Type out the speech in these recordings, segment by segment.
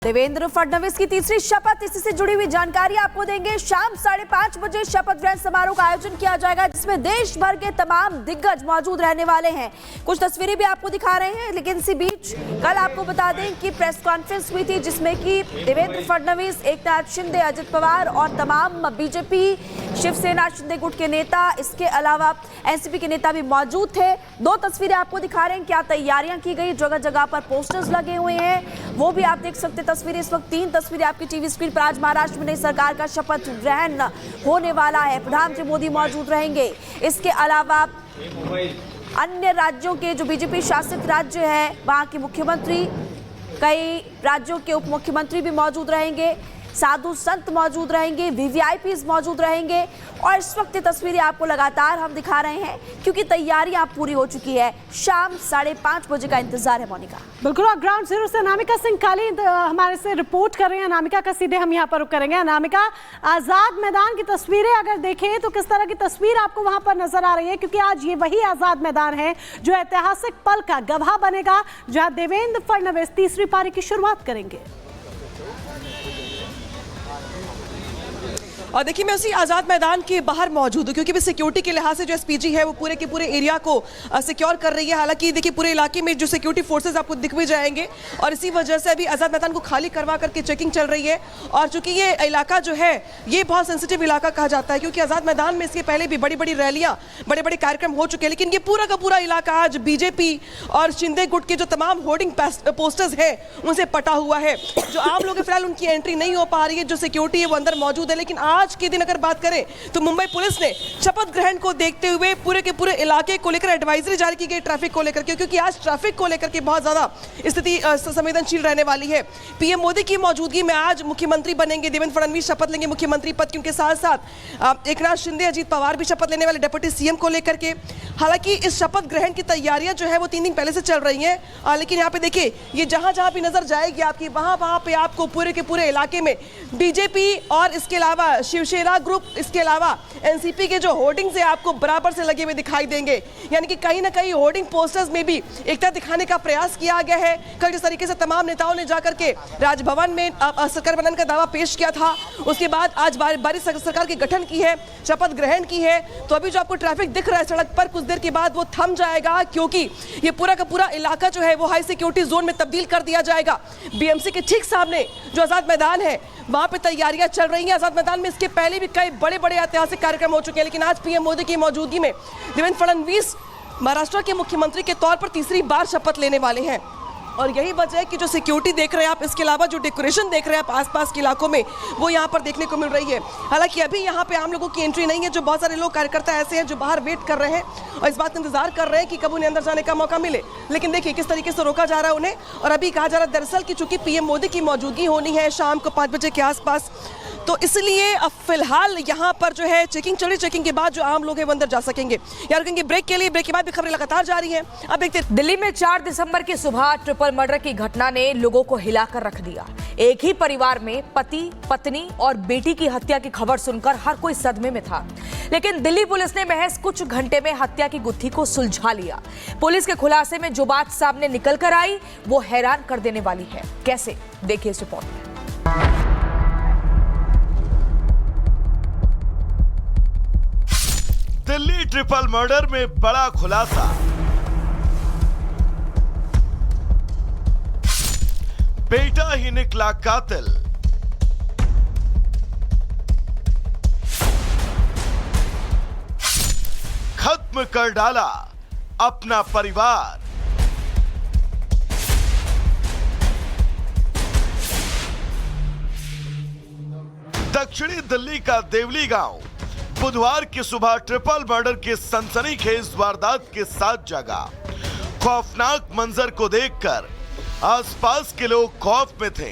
देवेंद्र फडणवीस की तीसरी शपथ, इसी से जुड़ी हुई जानकारी आपको देंगे। शाम 5:30 बजे शपथ ग्रहण समारोह का आयोजन किया जाएगा, जिसमें देश भर के तमाम दिग्गज मौजूद रहने वाले हैं। कुछ तस्वीरें भी आपको दिखा रहे हैं, लेकिन इसी बीच कल आपको बता दें कि प्रेस कॉन्फ्रेंस हुई थी, जिसमें कि देवेंद्र फडणवीस, एकनाथ शिंदे, अजित पवार और तमाम बीजेपी, शिवसेना, शिंदे गुट के नेता, इसके अलावा एनसीपी के नेता भी मौजूद थे। दो तस्वीरें आपको दिखा रहे हैं, क्या तैयारियां की गई, जगह जगह पर पोस्टर्स लगे हुए हैं, वो भी आप देख सकते हैं तस्वीरें। इस वक्त 3 तस्वीरें आपकी टीवी स्क्रीन पर। आज महाराष्ट्र में नई सरकार का शपथ ग्रहण होने वाला है, प्रधानमंत्री मोदी मौजूद रहेंगे। इसके अलावा अन्य राज्यों के जो बीजेपी शासित राज्य है, वहां के मुख्यमंत्री, कई राज्यों के उप मुख्यमंत्री भी मौजूद रहेंगे, साधु संत मौजूद रहेंगे, वीवीआईपीज मौजूद रहेंगे। और इस वक्त ये तस्वीरें आपको लगातार हम दिखा रहे हैं, क्योंकि तैयारियां पूरी हो चुकी है। शाम 5:30 बजे का इंतजार है। मोनिका, बिल्कुल, और ग्राउंड जीरो से अनामिका सिंह काली हमारे से रिपोर्ट कर रहे हैं। अनामिका का सीधे हम यहाँ पर रुक करेंगे। अनामिका, आजाद मैदान की तस्वीरें अगर देखें तो किस तरह की तस्वीर आपको वहां पर नजर आ रही है? क्योंकि आज ये वही आजाद मैदान है जो ऐतिहासिक पल का गवाह बनेगा, जहां देवेंद्र फडणवीस तीसरी पारी की शुरुआत करेंगे। और देखिए, मैं उसी आज़ाद मैदान के बाहर मौजूद हूँ, क्योंकि सिक्योरिटी के लिहाज से जो एसपीजी है वो पूरे के पूरे एरिया को सिक्योर कर रही है। हालांकि देखिए, पूरे इलाके में जो सिक्योरिटी फोर्सेस आपको दिख भी जाएंगे, और इसी वजह से अभी आज़ाद मैदान को खाली करवा करके चेकिंग चल रही है। और चूंकि ये इलाका जो है ये बहुत सेंसिटिव इलाका कहा जाता है, क्योंकि आज़ाद मैदान में इसके पहले भी बड़ी बड़ी रैलियाँ, बड़े बड़े कार्यक्रम हो चुके हैं, लेकिन ये पूरा का पूरा इलाका आज बीजेपी और शिंदे गुट के जो तमाम होर्डिंग पोस्टर्स हैं उनसे पटा हुआ है। जो आम लोग फिलहाल उनकी एंट्री नहीं हो पा रही है, जो सिक्योरिटी है वो अंदर मौजूद है। लेकिन आज के दिन अगर बात करें तो मुंबई पुलिस ने शपथ ग्रहण को देखते हुए पूरे के पूरे इलाके को लेकर एडवाइजरी जारी की गई, ट्रैफिक को लेकर, क्योंकि आज ट्रैफिक को लेकर के बहुत ज्यादा स्थिति संवेदनशील रहने वाली है। पीएम मोदी की मौजूदगी में आज मुख्यमंत्री बनेंगे देवेंद्र फडणवीस, शपथ लेंगे मुख्यमंत्री पद के। उनके साथ साथ एकनाथ शिंदे, अजित पवार भी शपथ लेने वाले डिप्टी सीएम को लेकर के। हालांकि इस शपथ ग्रहण की तैयारियां जो है वो 3 दिन पहले से चल रही हैं, लेकिन यहाँ पे देखिए, ये जहां जहां भी नजर जाएगी आपकी, वहां पे आपको पूरे के पूरे इलाके में बीजेपी और इसके अलावा शिवसेना ग्रुप, इसके अलावा एनसीपी के जो होर्डिंग्स है आपको बराबर से लगे हुए दिखाई देंगे। यानी कि कहीं ना कहीं होर्डिंग पोस्टर्स में भी एकता दिखाने का प्रयास किया गया है। कल जिस तरीके से तमाम नेताओं ने जाकर के राजभवन में सरकार बनने का दावा पेश किया था, उसके बाद आज बारी सरकार की गठन की है, शपथ ग्रहण की है, तो अभी जो आपको ट्रैफिक दिख रहा है सड़क पर, कुछ देर के बाद वो थम जाएगा, क्योंकि ये पूरा का पूरा इलाका जो है वो हाई सिक्योरिटी जोन में तब्दील कर दिया जाएगा। बीएमसी के ठीक सामने जो आजाद मैदान है वहां पे तैयारियां चल रही हैं। आजाद मैदान में इसके पहले भी कई बड़े बड़े ऐतिहासिक कार्यक्रम हो चुके हैं, लेकिन आज पीएम मोदी की मौजूदगी में देवेंद्र फडणवीस महाराष्ट्र के मुख्यमंत्री के तौर पर तीसरी बार शपथ लेने वाले हैं। और यही वजह है कि जो सिक्योरिटी देख रहे हैं आप, इसके अलावा जो डेकोरेशन देख रहे हैं आप आसपास के इलाकों में, वो यहाँ पर देखने को मिल रही है। हालांकि अभी यहाँ पे आम लोगों की एंट्री नहीं है। जो बहुत सारे लोग, कार्यकर्ता ऐसे हैं जो बाहर वेट कर रहे हैं और इस बात का इंतजार कर रहे हैं कि कब उन्हें अंदर जाने का मौका मिले। लेकिन देखिए किस तरीके से रोका जा रहा है उन्हें। और अभी कहा जा रहा है दरअसल कि चूंकि पीएम मोदी की मौजूदगी होनी है शाम को 5 बजे के आसपास, तो इसलिए अब फिलहाल यहाँ पर जो है चेकिंग चल रही। चेकिंग के बाद जो आम लोग हैं वो अंदर जा सकेंगे। यार कहेंगे ब्रेक के लिए, ब्रेक के बाद भी खबरें लगातार जारी हैं। अब देखते। दिल्ली में 4 दिसंबर की सुबह ट्रिपल मर्डर की घटना ने लोगों को हिलाकर रख दिया। एक ही परिवार में पति, पत्नी और बेटी की हत्या की खबर सुनकर हर कोई सदमे में था, लेकिन दिल्ली पुलिस ने महज कुछ घंटे में हत्या की गुत्थी को सुलझा लिया। पुलिस के खुलासे में जो बात सामने निकल कर आई वो हैरान कर देने वाली है। कैसे, देखिए इस रिपोर्ट में। दिल्ली ट्रिपल मर्डर में बड़ा खुलासा। बेटा ही निकला कातिल। खत्म कर डाला अपना परिवार। दक्षिणी दिल्ली का देवली गांव बुधवार की सुबह ट्रिपल मर्डर के सनसनीखेज वारदात के साथ जागा। खौफनाक मंजर को देखकर आसपास के लोग खौफ में थे,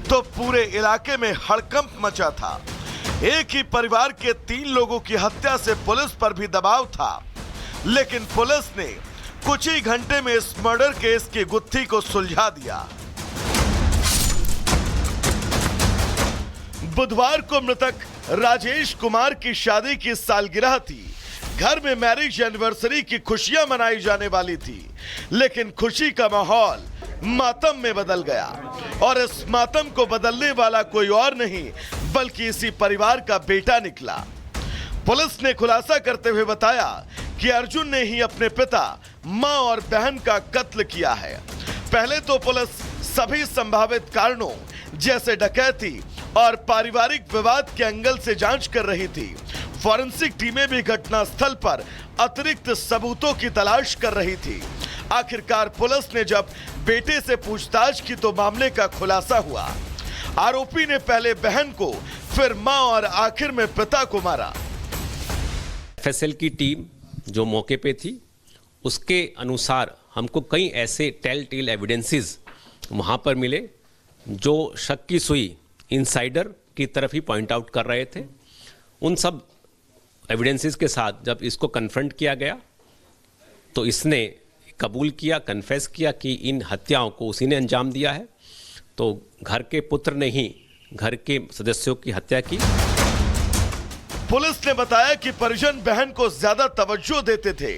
तो पूरे इलाके में हड़कंप मचा था। एक ही परिवार के 3 लोगों की हत्या से पुलिस पर भी दबाव था, लेकिन पुलिस ने कुछ ही घंटे में इस मर्डर केस की गुत्थी को सुलझा दिया। बुधवार को मृतक राजेश कुमार की शादी की सालगिरह थी। घर में मैरिज एनिवर्सरी की खुशियां मनाई जाने वाली थी, लेकिन खुशी का माहौल मातम में बदल गया और इस मातम को बदलने वाला कोई और नहीं बल्कि इसी परिवार का बेटा निकला। पुलिस ने खुलासा करते हुए बताया कि अर्जुन ने ही अपने पिता, मां और बहन का कत्ल किया है। पहले तो पुलिस सभी संभावित कारणों जैसे डकैती और पारिवारिक विवाद के एंगल से जांच कर रही थी। फॉरेंसिक टीमें भी घटनास्थल पर अतिरिक्त सबूतों की तलाश कर रही थी। आखिरकार पुलिस ने जब बेटे से पूछताछ की तो मामले का खुलासा हुआ। आरोपी ने पहले बहन को, फिर मां और आखिर में पिता को मारा। एफएसएल की टीम जो मौके पे थी, उसके अनुसार हमको कई ऐसे टेल टेल एविडेंसेस वहाँ पर मिले जो शक की सुई इनसाइडर की तरफ ही पॉइंट आउट कर रहे थे। उन सब एविडेंसेस के साथ जब इसको कन्फ्रंट किया गया तो इसने कबूल किया, कन्फेस किया कि इन हत्याओं को उसी ने अंजाम दिया है। तो घर के पुत्र ने ही घर के सदस्यों की हत्या की। पुलिस ने बताया कि परिजन बहन को ज्यादा तवज्जो देते थे,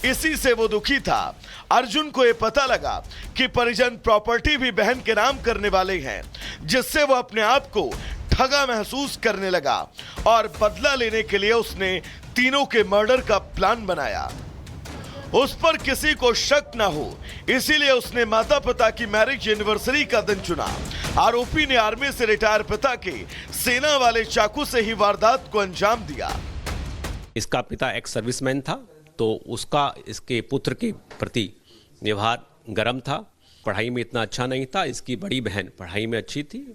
इसी से वो दुखी था। अर्जुन को ये पता लगा कि परिजन प्रॉपर्टी भी बहन के नाम करने वाले हैं, जिससे वो अपने आप को ठगा महसूस करने लगा और बदला लेने के लिए उसने तीनों के मर्डर का प्लान बनाया। उस पर किसी को शक ना हो, इसीलिए उसने माता पिता की मैरिज एनिवर्सरी का दिन चुना। आरोपी ने आर्मी से रिटायर पिता के सेना वाले चाकू से ही वारदात को अंजाम दिया। इसका पिता एक्स सर्विसमैन था, तो उसका इसके पुत्र के प्रति व्यवहार गर्म था। पढ़ाई में इतना अच्छा नहीं था। इसकी बड़ी बहन पढ़ाई में अच्छी थी,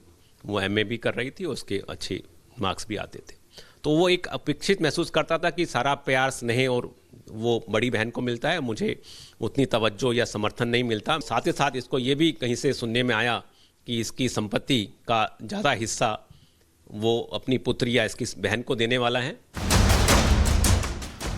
वो एमए भी कर रही थी, उसके अच्छे मार्क्स भी आते थे। तो वो एक अपेक्षित महसूस करता था कि सारा प्यार, स्नेह और वो बड़ी बहन को मिलता है, मुझे उतनी तवज्जो या समर्थन नहीं मिलता। साथ ही साथ इसको ये भी कहीं से सुनने में आया कि इसकी संपत्ति का ज़्यादा हिस्सा वो अपनी पुत्री या इसकी बहन को देने वाला है।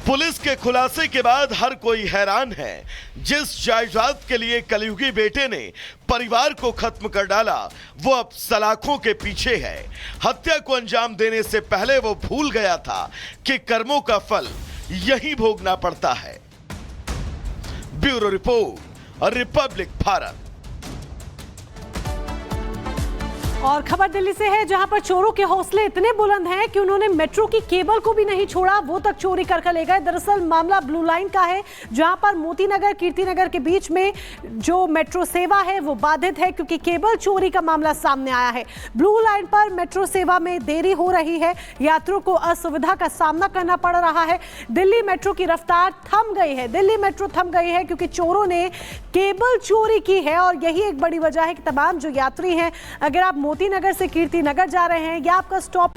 पुलिस के खुलासे के बाद हर कोई हैरान है। जिस जायदाद के लिए कलयुगी बेटे ने परिवार को खत्म कर डाला, वो अब सलाखों के पीछे है। हत्या को अंजाम देने से पहले वो भूल गया था कि कर्मों का फल यही भोगना पड़ता है। Bureau report, Republic Bharat. और खबर दिल्ली से है, जहां पर चोरों के हौसले इतने बुलंद हैं कि उन्होंने मेट्रो की केबल को भी नहीं छोड़ा, वो तक चोरी कर ले गए। दरअसल मामला ब्लू लाइन का है, जहां पर मोती नगर कीर्ति नगर के बीच में जो मेट्रो सेवा है वो बाधित है, क्योंकि केबल चोरी का मामला सामने आया है। ब्लू लाइन पर मेट्रो सेवा में देरी हो रही है, यात्रियों को असुविधा का सामना करना पड़ रहा है। दिल्ली मेट्रो की रफ्तार थम गई है। दिल्ली मेट्रो थम गई है क्योंकि चोरों ने केबल चोरी की है, और यही एक बड़ी वजह है कि तमाम जो यात्री हैं, अगर आप मोती नगर से कीर्ति नगर जा रहे हैं या आपका स्टॉप